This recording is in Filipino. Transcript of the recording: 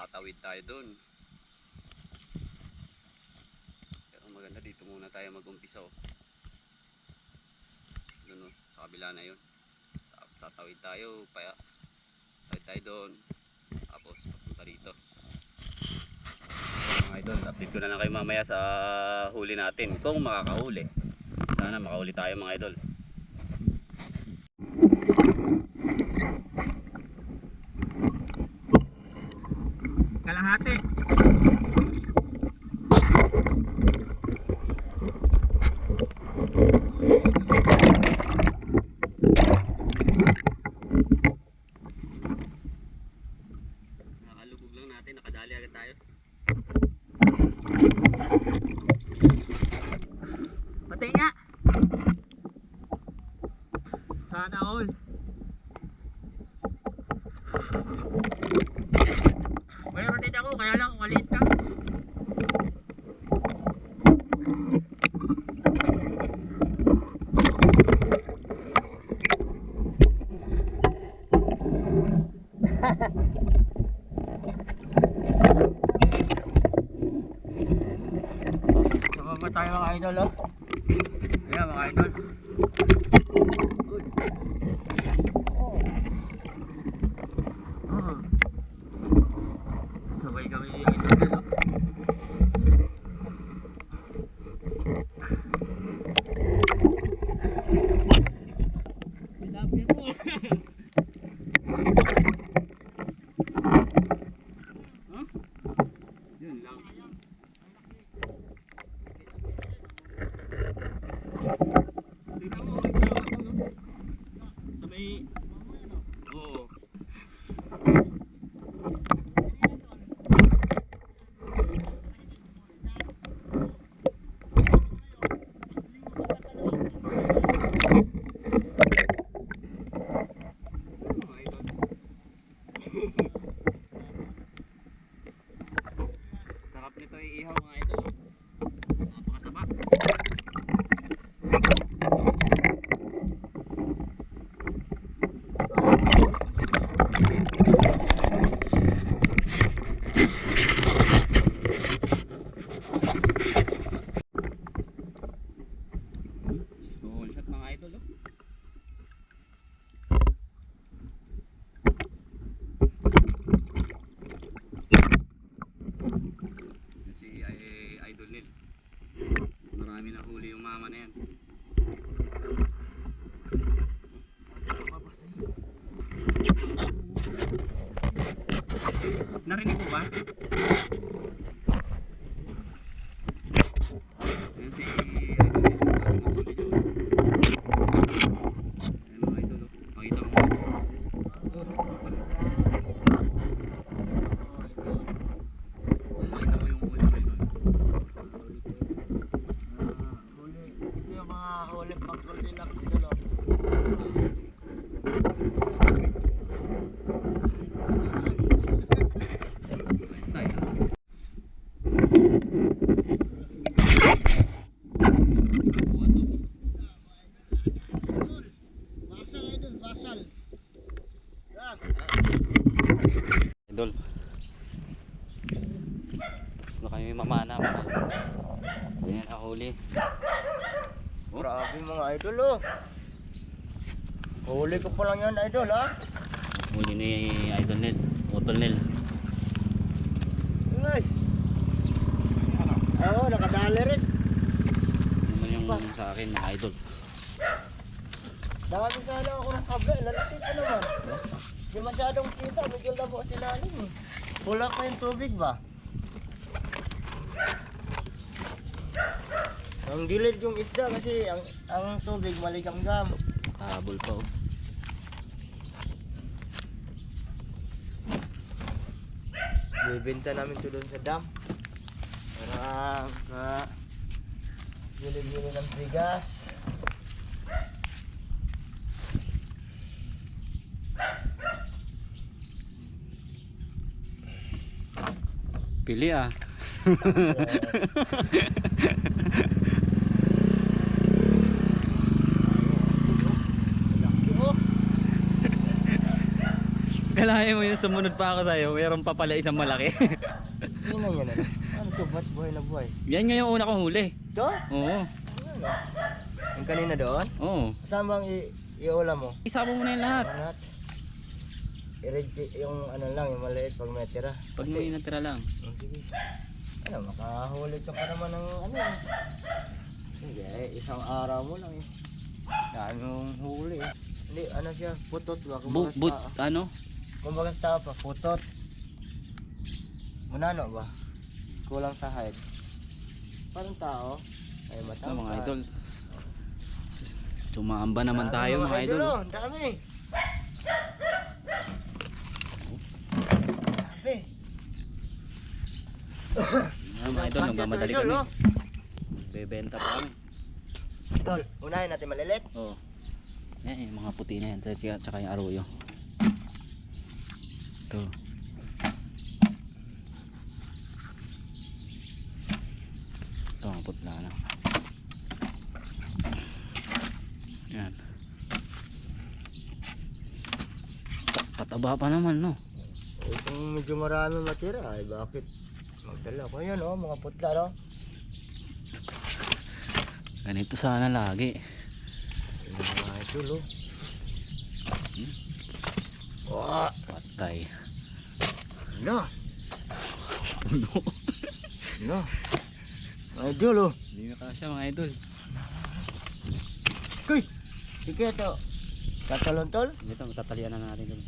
tatawid tayo doon. Pero maganda dito muna tayo mag-umpisa oh. Doon oh, sa kabila na yun. Tapos tatawid tayo, tawid tayo doon. Tapos papunta dito. Mga idol, update ko na lang kayo mamaya sa huli natin kung makakahuli. Sana makahuli tayo mga idol. Kalahati. Nakalubog lang natin, nakadali agad tayo. Pati nga. Sana all. Mayroon din ako, kaya lang maliit ka. Sama ba tayo mga idol oh? Ayan mga idol. Sabay kami idol oh. Lapit mo. Huh? Yun lang. Tingnan mo sa may oo. Sarap nito iihaw mga idol. Napakataba. Small shot mga idol oh. Si Idol Nil. Marami na huli yung mama na yan. Narinig ko ba? Yan si Idol Nil. Ayan mga idol oh. Pakita mo. Pakita mo yung huli mga idol. Huli. Ito yung mga huli pang kulilak idol oh. Nice tayo. Basal idol, basal. Yan. Idol. Tapos na kami mamana mga idol. Ayan ang huli. Grabe mga idol oh. Huli ko pa lang yan idol ah. Huli ni Idol Nil. Utol Nil. Guys. Oo, nakadali rin. Naman yung sa akin mga idol. Dami sana ako nasabi, lalaki pa naman. Hindi masyadong kita, medyo labo sa ilalim eh. Wala pa yung tubig ba? Ang gilid yung isda kasi ang tubig maligamgam. Habol pa oh. Bibenta namin ito doon sa dam. Para gilid-gilid ng bigas. Pili ah. Akalain mo yung sumunod pa ako sa'yo, mayroon pa pala isang malaki. Yun na yun. Ano to? Ba't buhay na buhay? Yan nga yung una kong huli. Ito? Oo. Ano? Yung kanina doon? Oo. Saan bang iulam mo? Isama mo muna yung lahat. Lahat. Yung ano lang, yung maliit pag may tira. Pag may natira lang. Sige. Ano, makahuli ka pa naman ng ano eh. Hindi isang araw mo lang eh. Dami mong huli eh. Hindi, ano siya, putot ba? Ano? Kumbaga sa tao pa, putot. Munano ba? Kulang sa height. Parang tao. Ay, Basta matangkad. mga idol. Tumaamba naman tayo mga idol. Oh, dami. Dami. Mga idol, nagmamadali kami. oh. Bebenta pa kami. Tol, unahin natin malilit. Oo. Yan yung mga puti na yan. Tsaka yung aruyo. Ito. Ito ang putla na. Yan. Pataba pa naman no. Kung medyo marami matira, ay bakit? Magdala ko yan oh, mga putla no. Ganito sana lagi. Yung mga idol oh. Patay. No, Puno. no. Mga idol oh. Hindi na kasya mga idol. Kuy! Sige ito. Tatalontol? Ito, matatalian na natin.